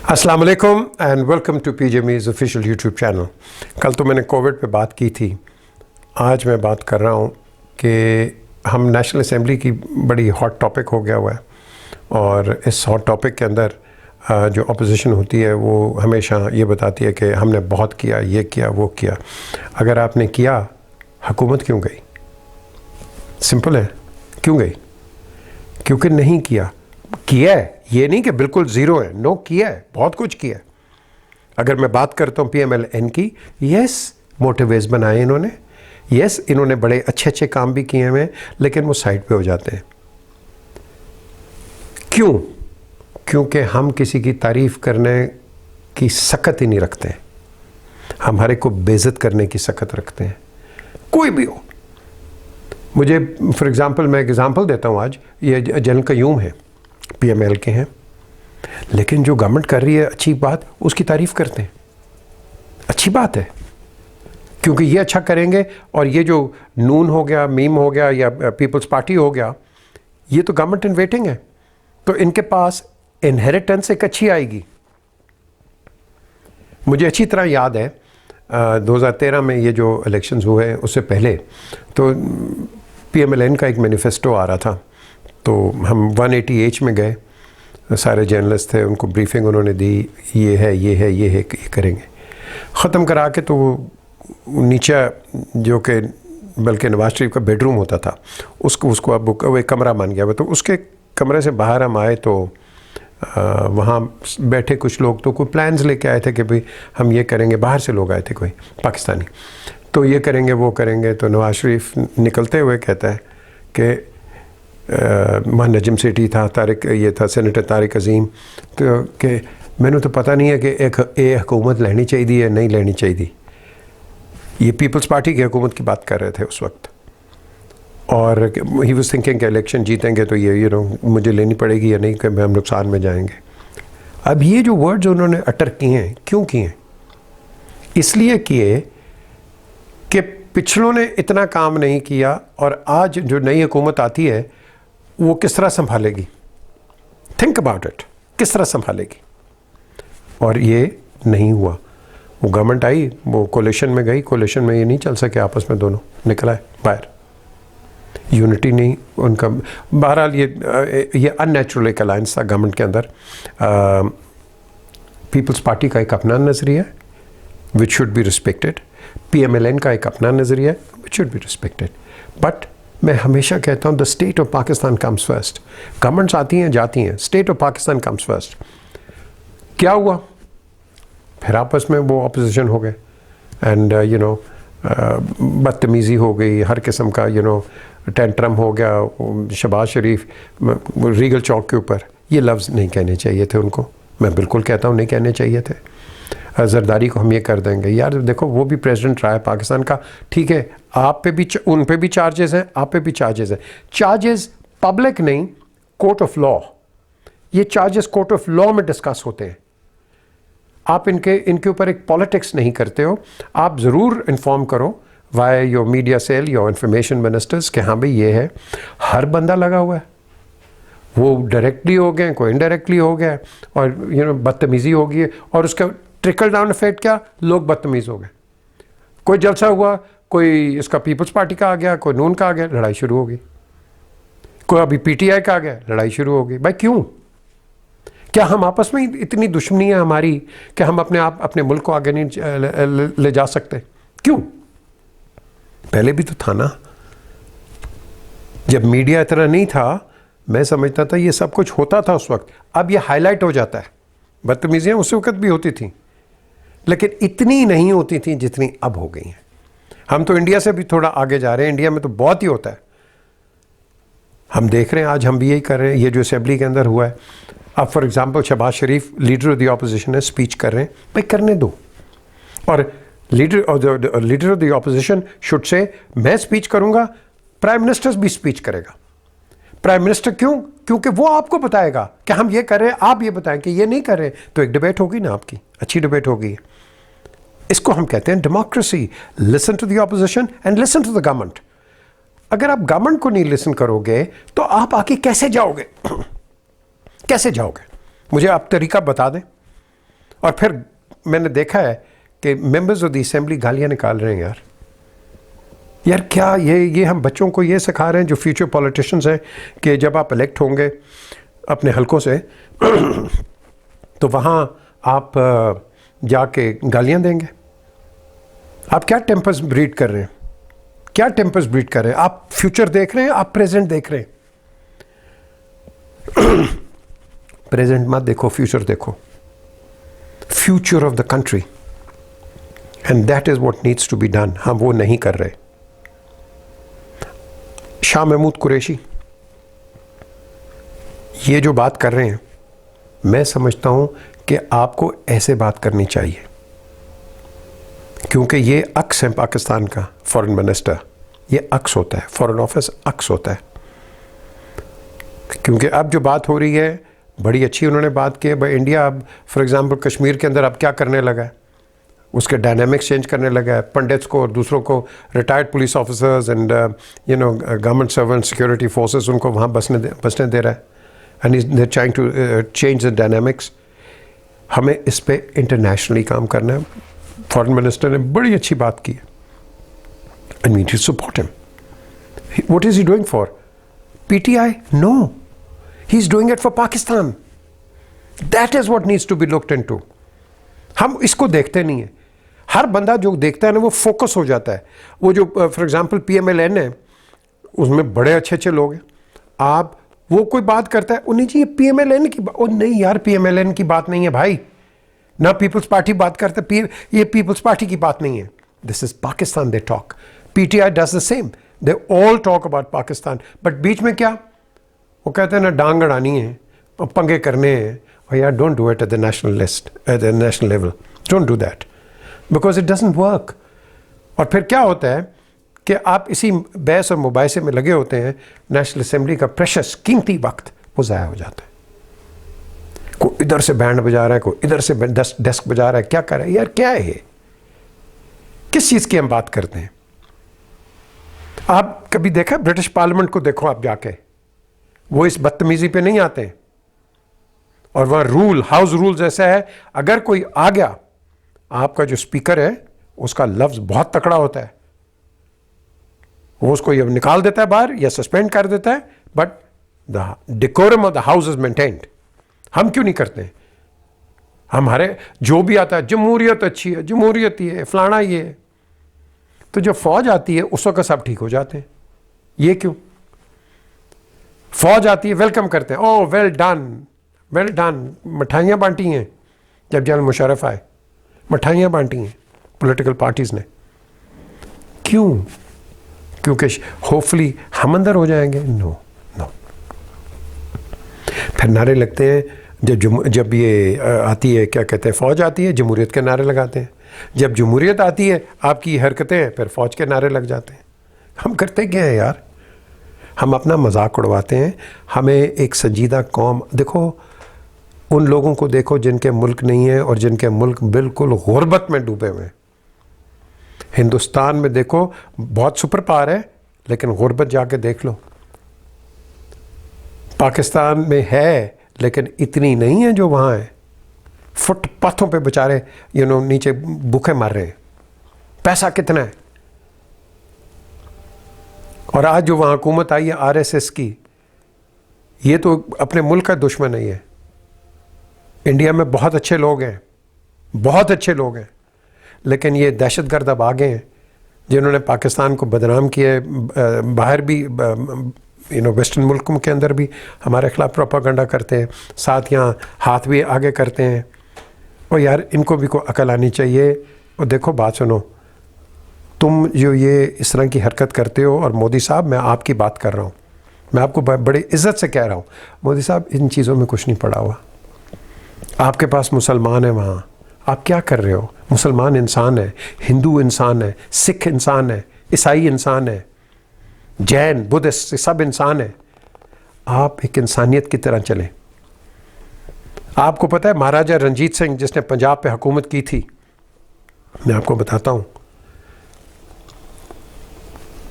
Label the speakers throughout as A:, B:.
A: अस्सलाम वालेकुम and welcome to PJ Mee's official YouTube channel. कल तो मैंने कोविड पे बात की थी, आज मैं बात कर रहा हूँ कि हम नेशनल असेंबली की बड़ी हॉट टॉपिक हो गया हुआ है और इस हॉट टॉपिक के अंदर जो अपोजिशन होती है वो हमेशा ये बताती है कि हमने बहुत किया, ये किया, वो किया। अगर आपने किया, हुकूमत क्यों गई? सिंपल है, क्यों गई? क्योंकि नहीं किया है। ये नहीं कि बिल्कुल ज़ीरो है, नो, किया है, बहुत कुछ किया है। अगर मैं बात करता हूँ PMLN की, यस, मोटरवेज बनाए इन्होंने, यस, इन्होंने बड़े अच्छे अच्छे काम भी किए हुए हैं, लेकिन वो साइड पे हो जाते हैं। क्यों? क्योंकि हम किसी की तारीफ़ करने की सकत ही नहीं रखते हैं, हमारे को बेइज्जत करने की सकत रखते हैं, कोई भी हो। मुझे फॉर एग्ज़ाम्पल, मैं एग्ज़ाम्पल देता हूँ, आज ये जनरल कयूम है, PML के हैं, लेकिन जो गवर्नमेंट कर रही है अच्छी बात, उसकी तारीफ़ करते हैं, अच्छी बात है, क्योंकि ये अच्छा करेंगे। और ये जो नून हो गया, मीम हो गया या पीपल्स पार्टी हो गया, ये तो गवर्नमेंट इन वेटिंग है, तो इनके पास इनहेरिटेंस एक अच्छी आएगी। मुझे अच्छी तरह याद है 2013 में ये जो इलेक्शंस हुए उससे पहले तो PMLN का एक मैनिफेस्टो आ रहा था, तो हम 180H में गए, सारे जर्नलिस्ट थे, उनको ब्रीफिंग उन्होंने दी, ये है, ये है, ये है, ये करेंगे। ख़त्म करा के तो नीचे जो कि बल्कि नवाज शरीफ का बेडरूम होता था, उसको अब वो एक कमरा मान गया। तो उसके कमरे से बाहर हम आए तो वहाँ बैठे कुछ लोग तो कोई प्लान्स लेके आए थे कि भाई हम ये करेंगे, बाहर से लोग आए थे कोई पाकिस्तानी, तो ये करेंगे, वो करेंगे। तो नवाज शरीफ निकलते हुए कहता है कि वहाँ नजम सेठी था, ये था सेनेटर तारिक अजीम, तो कि मैंने तो पता नहीं है कि एक हुकूमत लेनी चाहिए या नहीं लेनी चाहिए। ये पीपल्स पार्टी की हुकूमत की बात कर रहे थे उस वक्त, और ही वाज थिंकिंग कि इलेक्शन जीतेंगे तो ये मुझे लेनी पड़ेगी या नहीं, कि हम नुकसान में जाएंगे। अब ये जो वर्ड्स उन्होंने अटर किए हैं, क्यों किए? इसलिए किए कि पिछलों ने इतना काम नहीं किया, और आज जो नई हुकूमत आती है वो किस तरह संभालेगी। थिंक अबाउट इट, किस तरह संभालेगी। और ये नहीं हुआ। वो गवर्नमेंट आई, वो कोलिशन में गई, कोलिशन में ये नहीं चल सके, आपस में दोनों निकल आए बाहर, यूनिटी नहीं उनका। बहरहाल ये अननेचुरल एक अलायंस था गवर्नमेंट के अंदर। पीपल्स पार्टी का एक अपना नज़रिया है which should be respected, PMLN का एक अपना नज़रिया है which should be respected. But मैं हमेशा कहता हूँ the state of Pakistan comes first. Governments आती हैं जाती हैं, state of Pakistan comes first. क्या हुआ? फिर आपस में वो अपोजिशन हो गए एंड बदतमीज़ी हो गई, हर किस्म का टेंट्रम हो गया। शहबाज शरीफ रीगल चौक के ऊपर, ये लफ्ज़ नहीं कहने चाहिए थे उनको, मैं बिल्कुल कहता हूँ नहीं कहने चाहिए थे। जरदारी को हम ये कर देंगे, यार देखो वो भी प्रेसिडेंट रहा है पाकिस्तान का, ठीक है, आप पे भी उन पे भी चार्जेस हैं, आप पे भी चार्जेस हैं। चार्जेस पब्लिक नहीं, कोर्ट ऑफ लॉ, ये चार्जेस कोर्ट ऑफ लॉ में डिस्कस होते हैं। आप इनके ऊपर एक पॉलिटिक्स नहीं करते हो। आप ज़रूर इन्फॉर्म करो via your media cell, your information ministers कि हाँ भाई ये है। हर बंदा लगा हुआ है, वो डायरेक्टली हो गए, कोई इनडायरेक्टली हो गया, और बदतमीज़ी हो गई है, और उसका ट्रिकल डाउन इफेक्ट क्या, लोग बदतमीज़ हो गए। कोई जलसा हुआ, कोई इसका पीपल्स पार्टी का आ गया, कोई नून का आ गया, लड़ाई शुरू हो गई। कोई अभी PTI का आ गया, लड़ाई शुरू हो गई। भाई क्यों? क्या हम आपस में इतनी दुश्मनी है हमारी कि हम अपने मुल्क को आगे नहीं ले जा सकते? क्यों? पहले भी तो था ना, जब मीडिया इतना नहीं था, मैं समझता था ये सब कुछ होता था उस वक्त। अब ये हाईलाइट हो जाता है। बदतमीजियाँ उस वक्त भी होती थी, लेकिन इतनी नहीं होती थी जितनी अब हो गई हैं। हम तो इंडिया से भी थोड़ा आगे जा रहे हैं, इंडिया में तो बहुत ही होता है। हम देख रहे हैं, आज हम भी यही कर रहे हैं। ये जो असेंबली के अंदर हुआ है, अब for example Shahbaz Sharif leader of the opposition है, स्पीच कर रहे हैं, भाई करने दो। और leader of the opposition should say मैं स्पीच करूंगा, प्राइम मिनिस्टर भी स्पीच करेगा। प्राइम मिनिस्टर क्यों? क्योंकि वो आपको बताएगा कि हम ये कर रहे हैं, आप ये बताएं कि ये नहीं कर रहे, तो एक डिबेट होगी ना, आपकी अच्छी डिबेट होगी। इसको हम कहते हैं democracy. Listen to the opposition and listen to the government. अगर आप गवर्नमेंट को नहीं लिसन करोगे तो आप आगे कैसे जाओगे? कैसे जाओगे? मुझे आप तरीका बता दें। और फिर मैंने देखा है कि मेंबर्स ऑफ द असेंबली गालियां निकाल रहे हैं यार क्या ये हम बच्चों को ये सिखा रहे हैं जो फ्यूचर पॉलिटिशियंस हैं कि जब आप इलेक्ट होंगे अपने हलकों से तो वहाँ आप जाके गालियां देंगे। आप क्या टेम्पर्स ब्रीड कर रहे हैं, क्या टेम्पर्स ब्रीड कर रहे हैं? आप फ्यूचर देख रहे हैं, आप प्रेजेंट देख रहे हैं? प्रेजेंट मत देखो, फ्यूचर देखो, future of the country, and that is what needs to be done. हम वो नहीं कर रहे। शाह महमूद कुरैशी ये जो बात कर रहे हैं, मैं समझता हूं कि आपको ऐसे बात करनी चाहिए, क्योंकि ये अक्स है पाकिस्तान का फॉरेन मिनिस्टर, ये अक्स होता है, फॉरेन ऑफिस अक्स होता है। क्योंकि अब जो बात हो रही है बड़ी अच्छी उन्होंने बात की है भाई, इंडिया अब फॉर एग्जांपल कश्मीर के अंदर अब क्या करने लगा है, उसके डायनामिक्स चेंज करने लगा है। पंडित्स को और दूसरों को, retired police officers and government servant, security forces, उनको वहाँ बसने दे रहा है, and they trying to change the dynamics. हमें इस पर इंटरनेशनली काम करना है। फॉरेन मिनिस्टर ने बड़ी अच्छी बात की है, I need to support him. What is he doing for PTI? No, he is doing it for Pakistan. That is what needs to be looked into. हम इसको देखते नहीं है। हर बंदा जो देखता है ना वो फोकस हो जाता है। वो जो फॉर एग्जांपल PMLN है, उसमें बड़े अच्छे अच्छे लोग हैं। आप वो कोई बात करता है, नहीं जी ये PMLN की बात, नहीं यार PMLN की बात नहीं है भाई, ना पीपल्स पार्टी बात करते, ये पीपल्स पार्टी की बात नहीं है। This is Pakistan they talk. PTI does the same, they all talk about Pakistan. But बीच में क्या वो कहते हैं ना, डांग अड़ानी है और पंगे करने हैं, और यार don't do it at the national list, at the national level, don't do that, because it doesn't work. और फिर क्या होता है कि आप इसी बहस और मुबाहिसे में लगे होते हैं, नेशनल असेंबली का प्रेशस कीमती वक्त वो ज़ाया हो जाता है। कोई इधर से बैंड बजा रहा है, कोई इधर से डेस्क बजा रहा है, क्या कर रहा है यार, क्या है ये, किस चीज़ की हम बात करते हैं? आप कभी देखा ब्रिटिश पार्लियामेंट को? देखो आप जाके, वो इस बदतमीजी पे नहीं आते हैं। और वह रूल, हाउस रूल्स ऐसा है, अगर कोई आ गया, आपका जो स्पीकर है उसका लफ्ज बहुत तकड़ा होता है, वो उसको ये निकाल देता है बाहर या सस्पेंड कर देता है, but the decorum of the house is maintained. हम क्यों नहीं करते? हमारे जो भी आता है, जमहूरियत अच्छी है, जमहूरियत ये है, फलाना ये है, तो जो फौज आती है उस वक्त सब ठीक हो जाते हैं। ये क्यों? फौज आती है, वेलकम करते हैं, ओह वेल डन, वेल डन, मिठाइयाँ बांटी हैं। जब जनरल मुशर्रफ आए, मिठाइयाँ बांटी हैं पॉलिटिकल पार्टीज ने। क्यों? क्योंकि होपफुली हम अंदर हो जाएंगे? No no. फिर नारे लगते हैं, जब ये आती है, क्या कहते हैं, फौज आती है, जमहूरियत के नारे लगाते हैं। जब जमहूरियत आती है, आपकी हरकतें, फिर फौज के नारे लग जाते हैं। हम करते क्या है यार? हम अपना मजाक उड़वाते हैं। हमें एक संजीदा कौम, देखो उन लोगों को देखो जिनके मुल्क नहीं है और जिनके मुल्क बिल्कुल गुर्बत में डूबे हुए हैं। हिंदुस्तान में देखो बहुत सुपर पावर है, लेकिन गुर्बत जाके देख लो। पाकिस्तान में है लेकिन इतनी नहीं है जो वहाँ है। फुटपाथों पे बेचारे नीचे भूखे मर रहे हैं। पैसा कितना है? और आज जो वहाँ हुकूमत आई है RSS की, ये तो अपने मुल्क का दुश्मन नहीं है। इंडिया में बहुत अच्छे लोग हैं, बहुत अच्छे लोग हैं, लेकिन ये दहशतगर्द अब आ गए हैं जिन्होंने पाकिस्तान को बदनाम किया है। बाहर भी वेस्टर्न मुल्कों के अंदर भी हमारे खिलाफ प्रोपागंडा करते हैं, साथ यहाँ हाथ भी आगे करते हैं। और यार इनको भी को अकल आनी चाहिए। और देखो बात सुनो, तुम जो ये इस तरह की हरकत करते हो, और मोदी साहब मैं आपकी बात कर रहा हूँ, मैं आपको बड़ी इज्जत से कह रहा हूँ, मोदी साहब इन चीज़ों में कुछ नहीं पड़ा हुआ। आपके पास मुसलमान है वहाँ, आप क्या कर रहे हो? मुसलमान इंसान है, हिंदू इंसान है, सिख इंसान है, ईसाई इंसान है, जैन बुद्धिस्ट सब इंसान है। आप एक इंसानियत की तरह चलें। आपको पता है महाराजा रंजीत सिंह जिसने पंजाब पे हुकूमत की थी, मैं आपको बताता हूँ,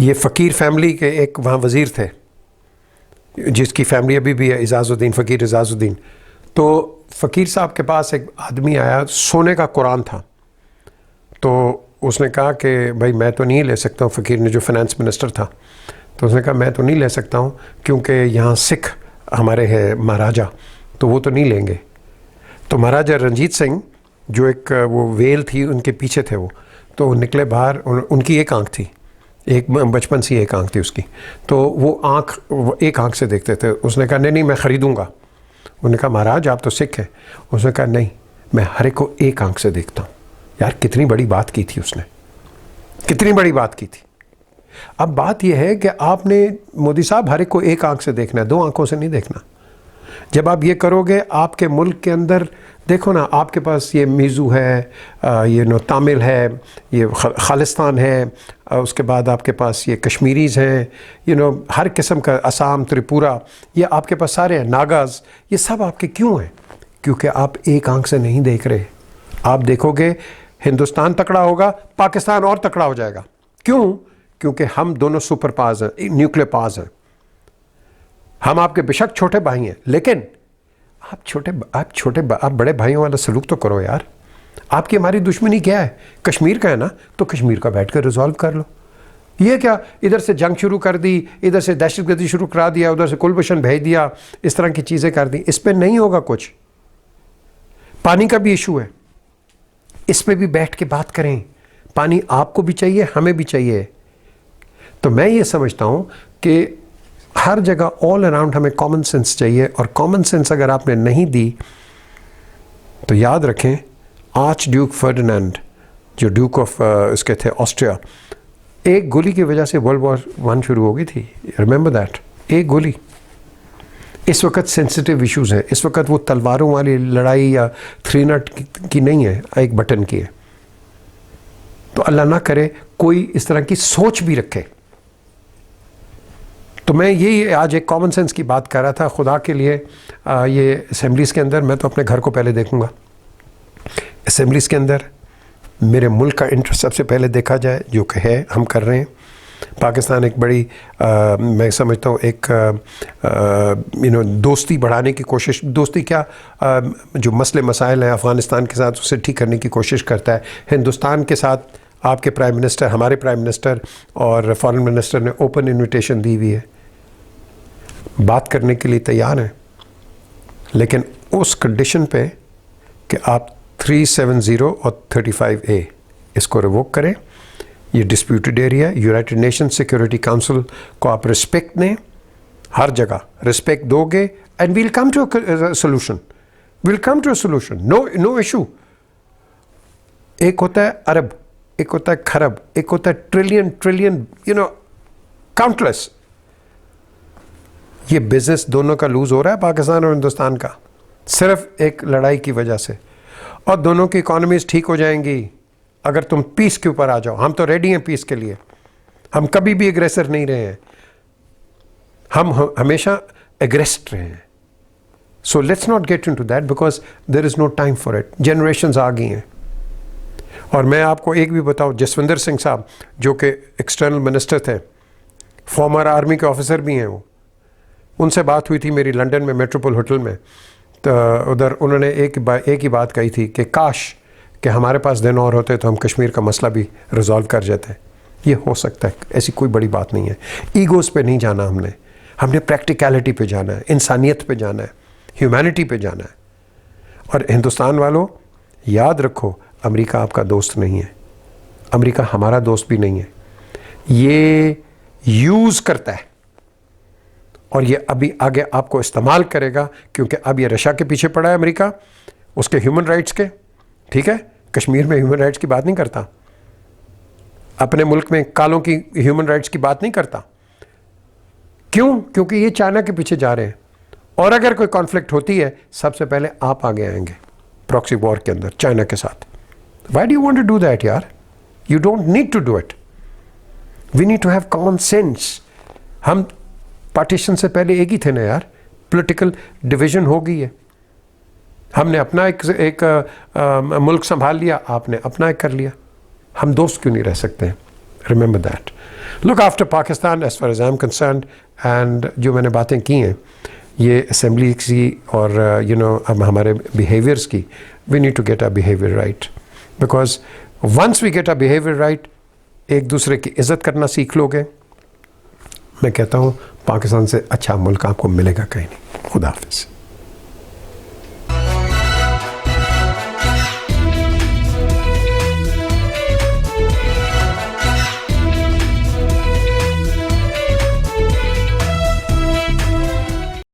A: ये फ़कीर फैमिली के एक वहाँ वज़ीर थे, जिसकी फैमिली अभी भी है, इजाज़ुद्दीन, फ़कीर इजाज़ुद्दीन। तो फ़कीर साहब के पास एक आदमी आया, सोने का कुरान था, तो उसने कहा कि भाई मैं तो नहीं ले सकता हूँ। फ़कीर ने, जो फाइनेंस मिनिस्टर था, तो उसने कहा मैं तो नहीं ले सकता हूँ क्योंकि यहाँ सिख हमारे हैं महाराजा, तो वो तो नहीं लेंगे। तो महाराजा रंजीत सिंह, जो एक वो वेल थी उनके पीछे थे वो, तो वो निकले बाहर। उनकी एक आंख थी, एक बचपन से एक आंख थी उसकी, तो वो एक आंख से देखते थे। उसने कहा नहीं मैं ख़रीदूँगा। उन्होंने कहा महाराज आप तो सिख हैं। उसने कहा नहीं, मैं हर एक को एक आंख से देखता हूँ। यार कितनी बड़ी बात की थी उसने, कितनी बड़ी बात की थी। अब बात यह है कि आपने, मोदी साहब, हर एक को एक आंख से देखना है, दो आंखों से नहीं देखना। जब आप ये करोगे, आपके मुल्क के अंदर देखो ना, आपके पास ये मीज़ू है, ये तामिल है, ये खालिस्तान है, उसके बाद आपके पास ये कश्मीरीज़ हैं, हर किस्म का, असम, त्रिपुरा, ये आपके पास सारे हैं, नागाज़, ये सब आपके क्यों हैं? क्योंकि आप एक आंख से नहीं देख रहे। आप देखोगे हिंदुस्तान तकड़ा होगा, पाकिस्तान और तकड़ा हो जाएगा। क्यों? क्योंकि हम दोनों सुपर पावर्स हैं, न्यूक्लियर पावर्स हैं। हम आपके बेशक छोटे भाई हैं, लेकिन आप बड़े भाइयों वाला सलूक तो करो यार। आपकी हमारी दुश्मनी क्या है? कश्मीर का है ना, तो कश्मीर का बैठ कर रिजॉल्व कर लो। ये क्या इधर से जंग शुरू कर दी, इधर से दहशतगर्दी शुरू करा दिया, उधर से कुलभूषण भेज दिया, इस तरह की चीज़ें कर दी। इस पर नहीं होगा कुछ। पानी का भी इशू है, इस पर भी बैठ के बात करें। पानी आपको भी चाहिए, हमें भी चाहिए। तो मैं ये समझता हूँ कि हर जगह ऑल अराउंड हमें कॉमन सेंस चाहिए, और कॉमन सेंस अगर आपने नहीं दी तो याद रखें, आर्च ड्यूक फर्डिनेंड, जो ड्यूक ऑफ इसके थे ऑस्ट्रिया, एक गोली की वजह से वर्ल्ड वॉर 1 शुरू हो गई थी। रिमेंबर दैट, एक गोली। इस वक्त सेंसिटिव इश्यूज़ हैं। इस वक्त वो तलवारों वाली लड़ाई या 3 नट की नहीं है, एक बटन की है। तो अल्लाह ना करे कोई इस तरह की सोच भी रखे। तो मैं यही आज एक कॉमन सेंस की बात कर रहा था। खुदा के लिए ये असेंबलीज़ के अंदर, मैं तो अपने घर को पहले देखूंगा। असेंबलीज़ के अंदर मेरे मुल्क का इंटरेस्ट सबसे पहले देखा जाए, जो कि है, हम कर रहे हैं। पाकिस्तान एक बड़ी मैं समझता हूँ एक दोस्ती बढ़ाने की कोशिश, दोस्ती क्या, जो मसले मसाइल हैं अफ़गानिस्तान के साथ, उसे ठीक करने की कोशिश करता है। हिंदुस्तान के साथ आपके प्राइम मिनिस्टर, हमारे प्राइम मिनिस्टर और फॉरेन मिनिस्टर ने ओपन इनविटेशन दी हुई है, बात करने के लिए तैयार हैं, लेकिन उस कंडीशन पे कि आप 370 और 35A इसको रिवोक करें। ये disputed area, United Nation Security Council को आप रिस्पेक्ट दें, हर जगह रिस्पेक्ट दोगे, and we'll come to a solution, we'll come to a solution, no issue. एक होता है अरब, एक होता है खरब, एक होता है ट्रिलियन, काउंटलेस। ये बिजनेस दोनों का लूज हो रहा है, पाकिस्तान और हिंदुस्तान का, सिर्फ एक लड़ाई की वजह से। और दोनों की इकोनॉमीज ठीक हो जाएंगी अगर तुम पीस के ऊपर आ जाओ। हम तो रेडी हैं पीस के लिए, हम कभी भी एग्रेसर नहीं रहे हैं, हम हमेशा एग्रेस्ट रहे हैं। So let's not get into that, because there is no time for it. Generations आ गई हैं। और मैं आपको एक भी बताऊं, जसविंदर सिंह साहब जो कि एक्सटर्नल मिनिस्टर थे, फॉर्मर आर्मी के ऑफिसर भी हैं, वो, उनसे बात हुई थी मेरी लंदन में मेट्रोपोल होटल में। तो उधर उन्होंने एक ही बात कही थी कि काश कि हमारे पास दिन और होते तो हम कश्मीर का मसला भी रिजॉल्व कर जाते। ये हो सकता है, ऐसी कोई बड़ी बात नहीं है। ईगोज़ पे नहीं जाना हमने प्रैक्टिकलिटी पे जाना है, इंसानियत पे जाना है, ह्यूमैनिटी पे जाना है। और हिंदुस्तान वालों, याद रखो, अमेरिका आपका दोस्त नहीं है, अमेरिका हमारा दोस्त भी नहीं है। ये यूज़ करता है और ये अभी आगे आपको इस्तेमाल करेगा, क्योंकि अब ये रशिया के पीछे पड़ा है अमेरिका, उसके ह्यूमन राइट्स के। ठीक है, कश्मीर में ह्यूमन राइट्स की बात नहीं करता, अपने मुल्क में कालों की ह्यूमन राइट्स की बात नहीं करता। क्यों? क्योंकि ये चाइना के पीछे जा रहे हैं। और अगर कोई कॉन्फ्लिक्ट होती है, सबसे पहले आप आगे आएंगे प्रॉक्सी वॉर के अंदर चाइना के साथ। Why do you want to do that, यार? You don't need to do it. We need to have common sense. हम पार्टीशन से पहले एक ही थे ना यार, पॉलिटिकल डिवीजन हो गई है। हमने अपना एक मुल्क संभाल लिया, आपने अपना एक कर लिया। हम दोस्त क्यों नहीं रह सकते हैं? Remember that. Look after Pakistan as far as I'm concerned, and जो मैंने बातें की हैं, ये असेंबली की और अब हमारे बिहेवियर्स की, we need to get our behaviour right, because once we get our behaviour right, एक दूसरे की इज़्ज़त करना सीख लोगे, मैं कहता हूँ पाकिस्तान से अच्छा मुल्क आपको मिलेगा कहीं नहीं। खुदा हाफिज़।